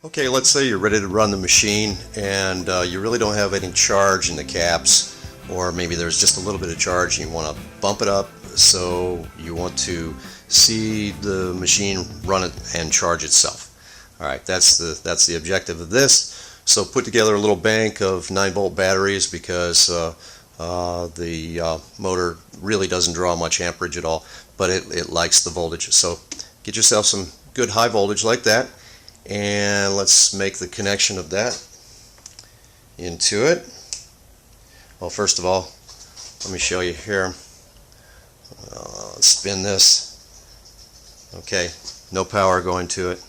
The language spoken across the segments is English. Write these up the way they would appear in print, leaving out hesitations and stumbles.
Okay, let's say you're ready to run the machine and you really don't have any charge in the caps, or maybe there's just a little bit of charge and you want to bump it up, so you want to see the machine run it and charge itself. All right, that's the objective of this. So put together a little bank of 9-volt batteries because the motor really doesn't draw much amperage at all, but it likes the voltage. So get yourself some good high voltage like that. And let's make the connection of that into it. Well, first of all, let me show you here. Let's spin this. Okay, no power going to it,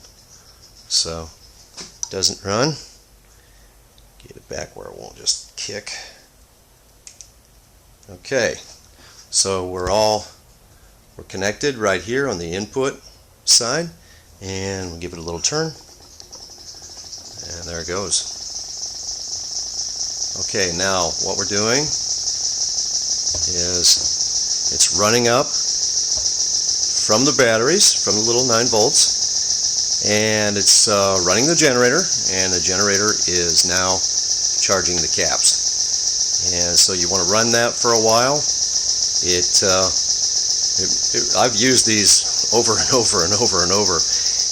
so it doesn't run. Get it back where it won't just kick. Okay, so we're connected right here on the input side, and we'll give it a little turn. And there it goes. Okay, now what we're doing is it's running up from the batteries, from the little 9 volts, and it's running the generator, and the generator is now charging the caps. And so you want to run that for a while. I've used these over and over and over and over,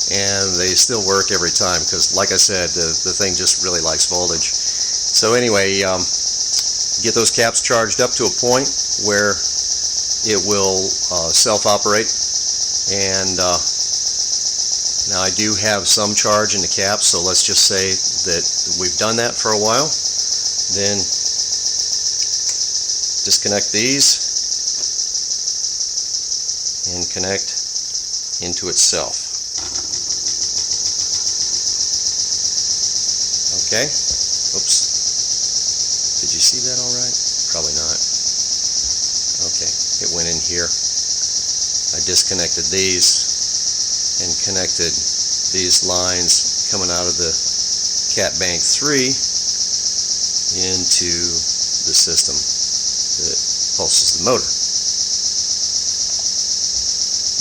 and they still work every time because, like I said, the thing just really likes voltage. So anyway, get those caps charged up to a point where it will self-operate, and now I do have some charge in the caps, so let's just say that we've done that for a while. Then disconnect these and connect into itself. Okay, oops, did you see that all right? Probably not. Okay, it went in here. I disconnected these and connected these lines coming out of the Cat Bank 3 into the system that pulses the motor.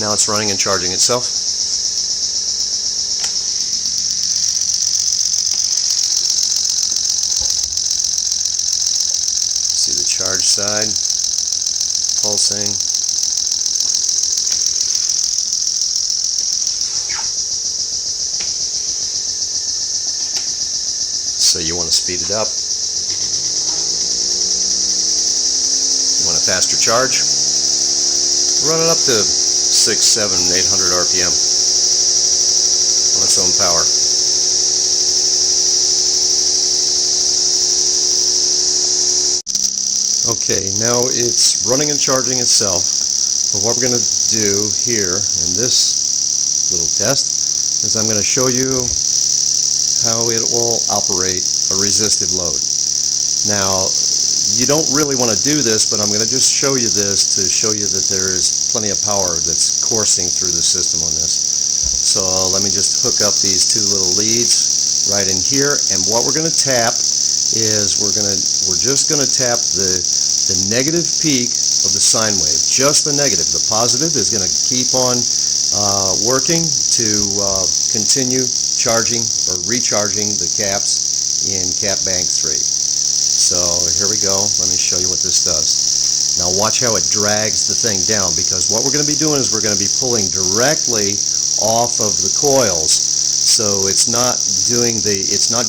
Now it's running and charging itself. See the charge side pulsing. So you want to speed it up. You want a faster charge. Run it up to 6, 7, 800 RPM on its own power. Okay, now it's running and charging itself, but what we're going to do here in this little test is I'm going to show you how it will operate a resistive load. Now, you don't really want to do this, but I'm going to just show you this to show you that there is plenty of power that's coursing through the system on this. So let me just hook up these two little leads right in here, and what we're going to tap is we're just going to tap the negative peak of the sine wave, just the negative. The positive is going to keep on working to continue charging or recharging the caps in Cat Bank 3. So here we go. Let me show you what this does. Now watch how it drags the thing down, because what we're going to be doing is we're going to be pulling directly off of the coils. So it's not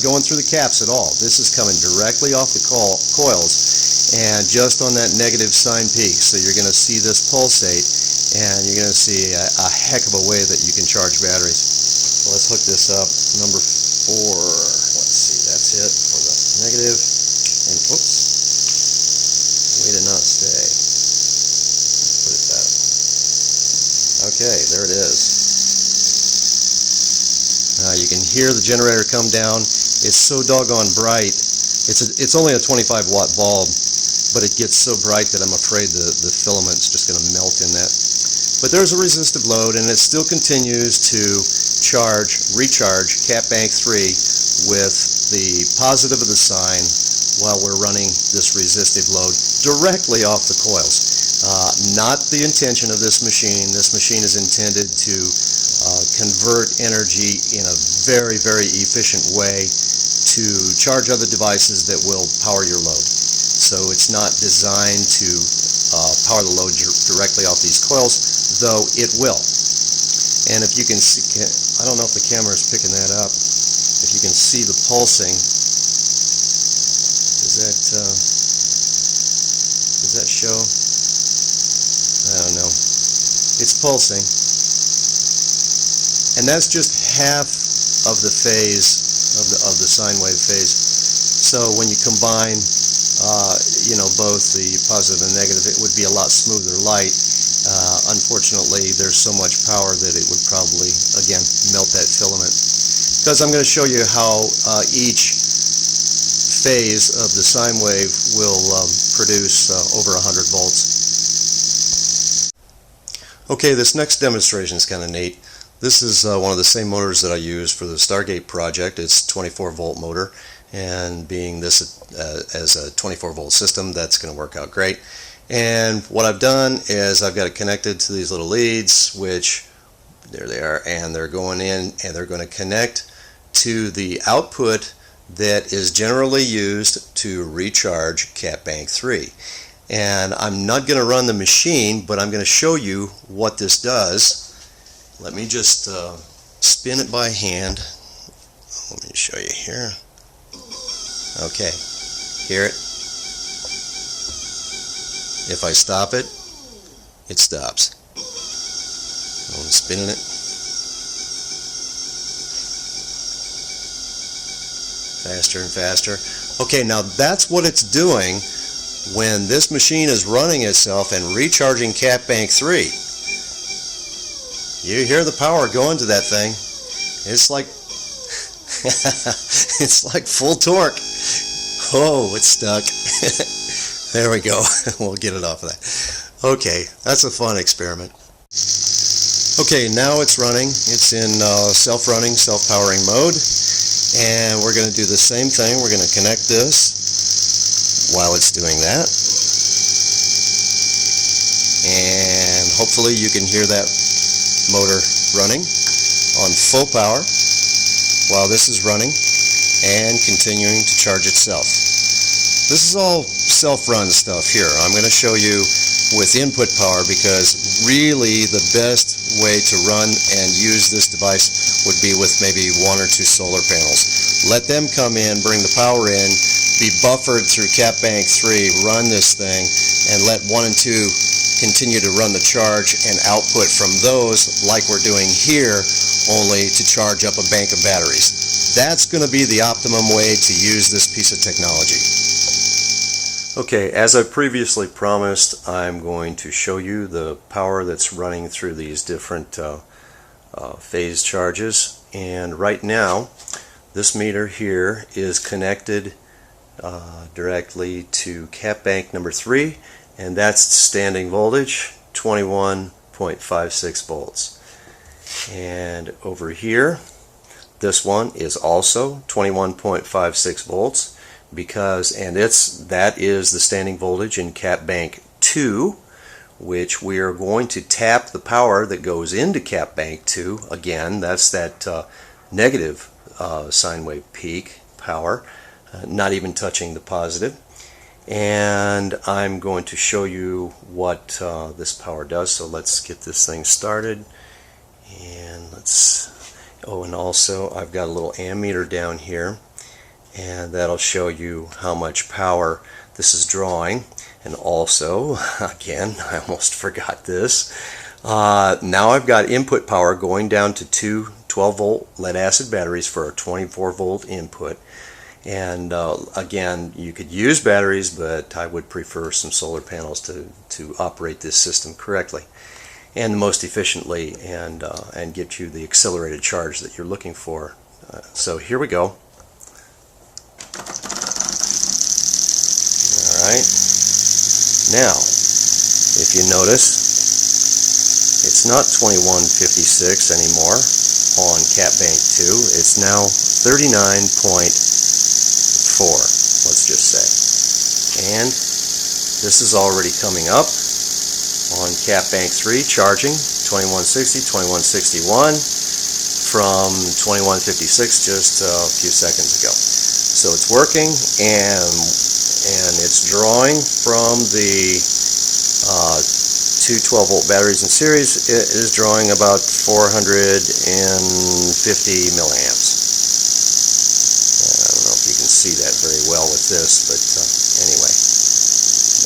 going through the caps at all. This is coming directly off the coils and just on that negative sine peak. So you're going to see this pulsate, and you're going to see a heck of a way that you can charge batteries. So let's hook this up. Number 4. Let's see, that's it for the negative. And oops, way to not stay. Let's put it back. Okay, there it is. You can hear the generator come down. It's so doggone bright. It's only a 25 watt bulb, but it gets so bright that I'm afraid the filament's just going to melt in that. But there's a resistive load, and it still continues to recharge Cat Bank 3 with the positive of the sine while we're running this resistive load directly off the coils. Not the intention of this machine. This machine is intended to convert energy in a very, very efficient way to charge other devices that will power your load. So it's not designed to power the load directly off these coils, though it will. And if you can see, I don't know if the camera is picking that up, if you can see the pulsing, does that show? I don't know. It's pulsing. And that's just half of the phase of the sine wave phase. So when you combine both the positive and negative, it would be a lot smoother light. Unfortunately, there's so much power that it would probably, again, melt that filament. Because I'm going to show you how each phase of the sine wave will produce over 100 volts. Okay, this next demonstration is kind of neat. This is one of the same motors that I use for the Stargate project. It's 24 volt motor, and being this as a 24 volt system, that's going to work out great. And what I've done is I've got it connected to these little leads, which there they are, and they're going in and they're going to connect to the output that is generally used to recharge CapBank 3. And I'm not going to run the machine, but I'm going to show you what this does. Let me just spin it by hand. Let me show you here. Okay, hear it? If I stop it, it stops. I'm spinning it. Faster and faster. Okay, now that's what it's doing when this machine is running itself and recharging CapBank 3. You hear the power going to that thing. It's like it's like full torque. Oh, it's stuck. There we go. We'll get it off of that. Okay, that's a fun experiment. Okay, now it's running. It's in self-running, self-powering mode. And we're going to do the same thing. We're going to connect this while it's doing that. And hopefully you can hear that motor running on full power while this is running and continuing to charge itself. This is all self-run stuff here. I'm going to show you with input power, because really the best way to run and use this device would be with maybe 1 or 2 solar panels. Let them come in, bring the power in, be buffered through CapBank 3, run this thing, and let 1 and 2 continue to run the charge and output from those, like we're doing here, only to charge up a bank of batteries. That's going to be the optimum way to use this piece of technology. Okay, as I previously promised, I'm going to show you the power that's running through these different phase charges. And right now, this meter here is connected directly to CapBank number 3, and that's standing voltage, 21.56 volts. And over here, this one is also 21.56 volts. That is the standing voltage in CapBank 2, which we are going to tap the power that goes into CapBank 2. Again, that's that negative sine wave peak power, not even touching the positive. And I'm going to show you what this power does. So let's get this thing started. And and also I've got a little ammeter down here, and that'll show you how much power this is drawing. And also, again, I almost forgot this, now I've got input power going down to 2 12-volt lead-acid batteries for a 24-volt input. And again, you could use batteries, but I would prefer some solar panels to operate this system correctly and most efficiently, and get you the accelerated charge that you're looking for. So here we go. Alright, now if you notice, it's not 2156 anymore on CapBank 2, it's now 39.4, let's just say. And this is already coming up on CapBank 3, charging 2160, 2161, from 2156 just a few seconds ago. So it's working, and it's drawing from the two 12-volt batteries in series. It is drawing about 450 milliamps. I don't know if you can see that very well with this, but anyway,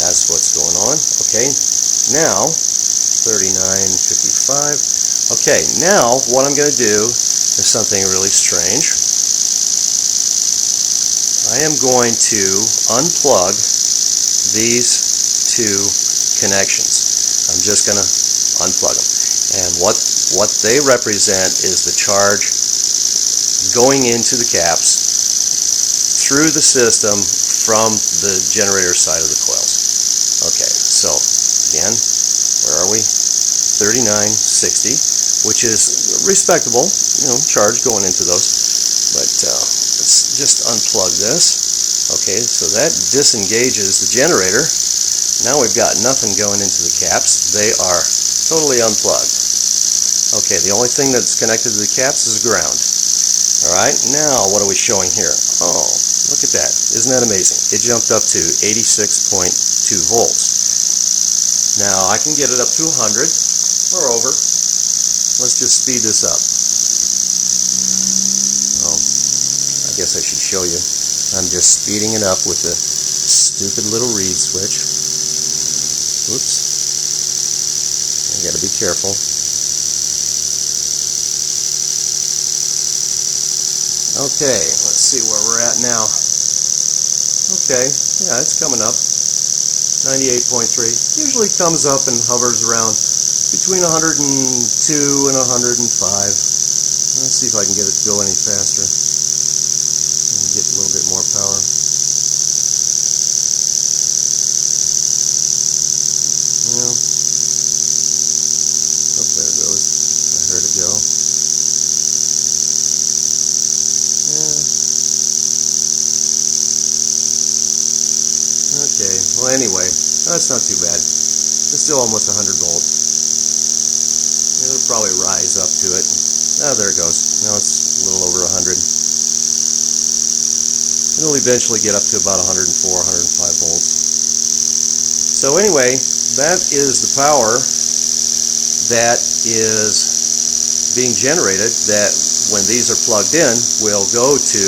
that's what's going on. Okay, now 3955. Okay, now what I'm going to do is something really strange. I am going to unplug these two connections. I'm just going to unplug them. And what they represent is the charge going into the caps through the system from the generator side of the coils. Okay, so again, where are we? 3960, which is respectable, charge going into those. But let's just unplug this. Okay, so that disengages the generator. Now we've got nothing going into the caps. They are totally unplugged. Okay, the only thing that's connected to the caps is ground. Alright, now what are we showing here? Oh, look at that. Isn't that amazing? It jumped up to 86.2 volts. Now I can get it up to 100 or over. Let's just speed this up. Oh, I guess I should show you. I'm just speeding it up with the stupid little reed switch. Oops. I gotta be careful. Okay, let's see where we're at now. Okay, yeah, it's coming up. 98.3. Usually comes up and hovers around between 102 and 105. Let's see if I can get it to go any faster. And get a little bit more power. Well, oh, there it goes. I heard it go. Yeah. Okay, well anyway, that's not too bad. It's still almost 100 volts. It'll probably rise up to it. Oh, there it goes. Now it's a little over 100. It'll eventually get up to about 104, 105 volts. So anyway, that is the power that is being generated, that when these are plugged in will go to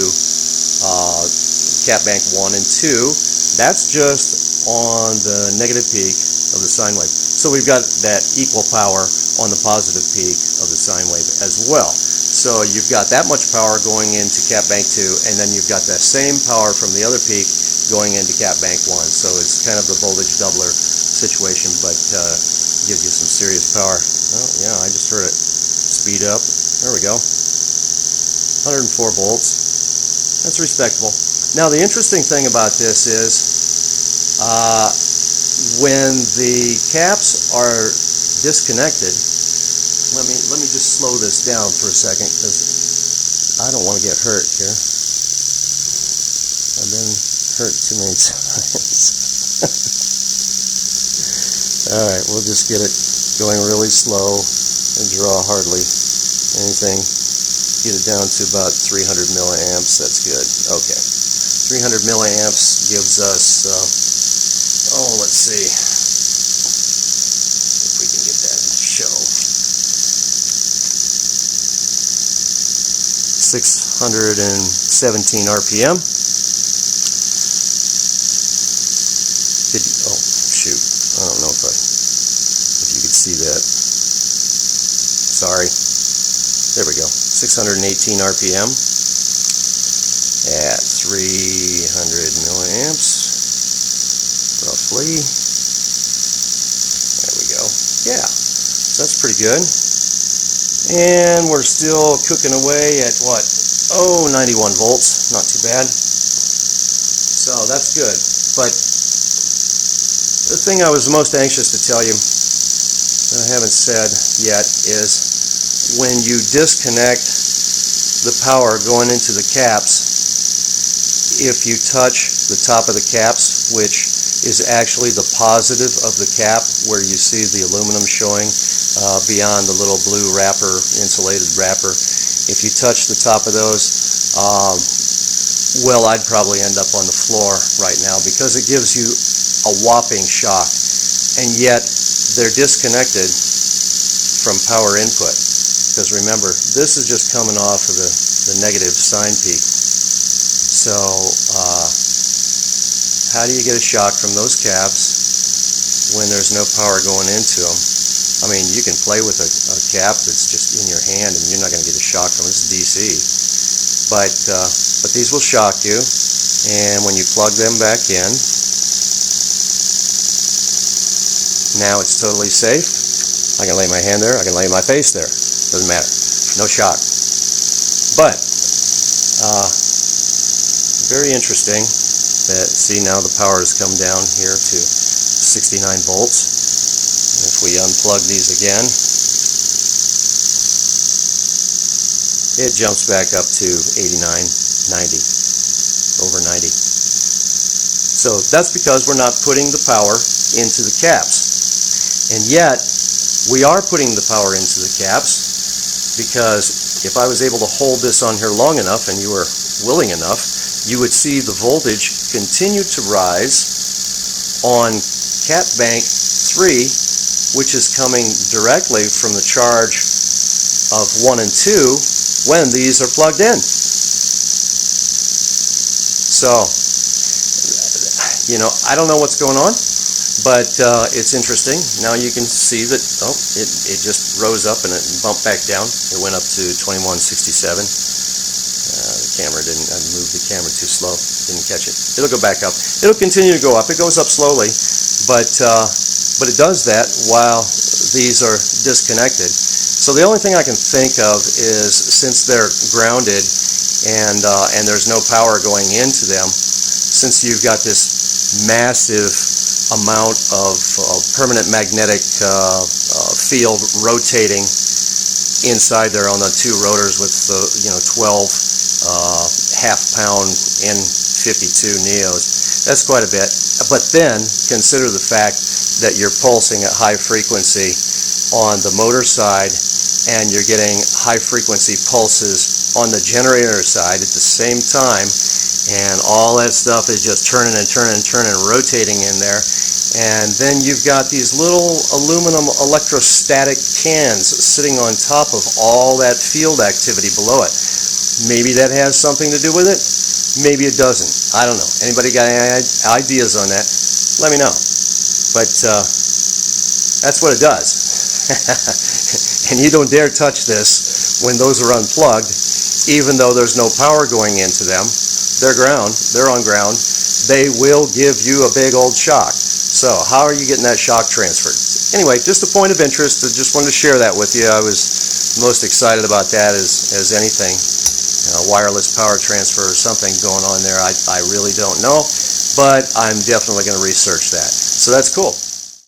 cap bank 1 and 2. That's just on the negative peak of the sine wave. So we've got that equal power on the positive peak of the sine wave as well. So you've got that much power going into cap bank 2, and then you've got that same power from the other peak going into cap bank 1. So it's kind of the voltage doubler situation, but gives you some serious power. Oh yeah, I just heard it speed up. There we go. 104 volts. That's respectable. Now the interesting thing about this is when the caps are disconnected, let me just slow this down for a second, because I don't want to get hurt here. I've been hurt too many times. Alright, we'll just get it going really slow and draw hardly anything. Get it down to about 300 milliamps. That's good. Okay. 300 milliamps gives us, let's see if we can get that to show. 617 RPM. Oh, shoot. I don't know if you could see that. Sorry. There we go. 618 RPM at 300 milliamps, roughly. There we go. Yeah, so that's pretty good. And we're still cooking away at what? Oh, 91 volts. Not too bad. So that's good. But the thing I was most anxious to tell you that I haven't said yet is when you disconnect the power going into the caps, if you touch the top of the caps, which is actually the positive of the cap where you see the aluminum showing beyond the little blue wrapper, insulated wrapper, if you touch the top of those, well, I'd probably end up on the floor right now because it gives you a whopping shock, and yet they're disconnected from power input, because remember, this is just coming off of the negative sine peak. So how do you get a shock from those caps when there's no power going into them? I mean, you can play with a cap that's just in your hand and you're not going to get a shock from it. It's DC. But these will shock you, and when you plug them back in, now it's totally safe. I can lay my hand there, I can lay my face there, doesn't matter, no shock. But very interesting that, see, now the power has come down here to 69 volts, and if we unplug these again, it jumps back up to 89, 90, over 90. So that's because we're not putting the power into the caps. And yet, we are putting the power into the caps, because if I was able to hold this on here long enough, and you were willing enough, you would see the voltage continue to rise on cap bank 3, which is coming directly from the charge of 1 and 2 when these are plugged in. So, you know, I don't know what's going on, but it's interesting. Now you can see that, oh, it just rose up and it bumped back down. It went up to 2167. The camera didn't, I moved the camera too slow, didn't catch it. It'll go back up. It'll continue to go up. It goes up slowly, but it does that while these are disconnected. So the only thing I can think of is, since they're grounded and there's no power going into them, since you've got this massive amount of permanent magnetic field rotating inside there on the two rotors with the 12 half-pound N52 Neos, that's quite a bit. But then consider the fact that you're pulsing at high frequency on the motor side, and you're getting high frequency pulses on the generator side at the same time, and all that stuff is just turning and turning and turning and rotating in there. And then you've got these little aluminum electrostatic cans sitting on top of all that field activity below it. Maybe that has something to do with it, maybe it doesn't. I don't know. Anybody got any ideas on that? Let me know. But that's what it does. And you don't dare touch this when those are unplugged, even though there's no power going into them. They're on ground. They will give you a big old shock. So how are you getting that shock transferred? Anyway, just a point of interest. I just wanted to share that with you. I was most excited about that as anything. Wireless power transfer or something going on there. I really don't know, but I'm definitely going to research that. So that's cool.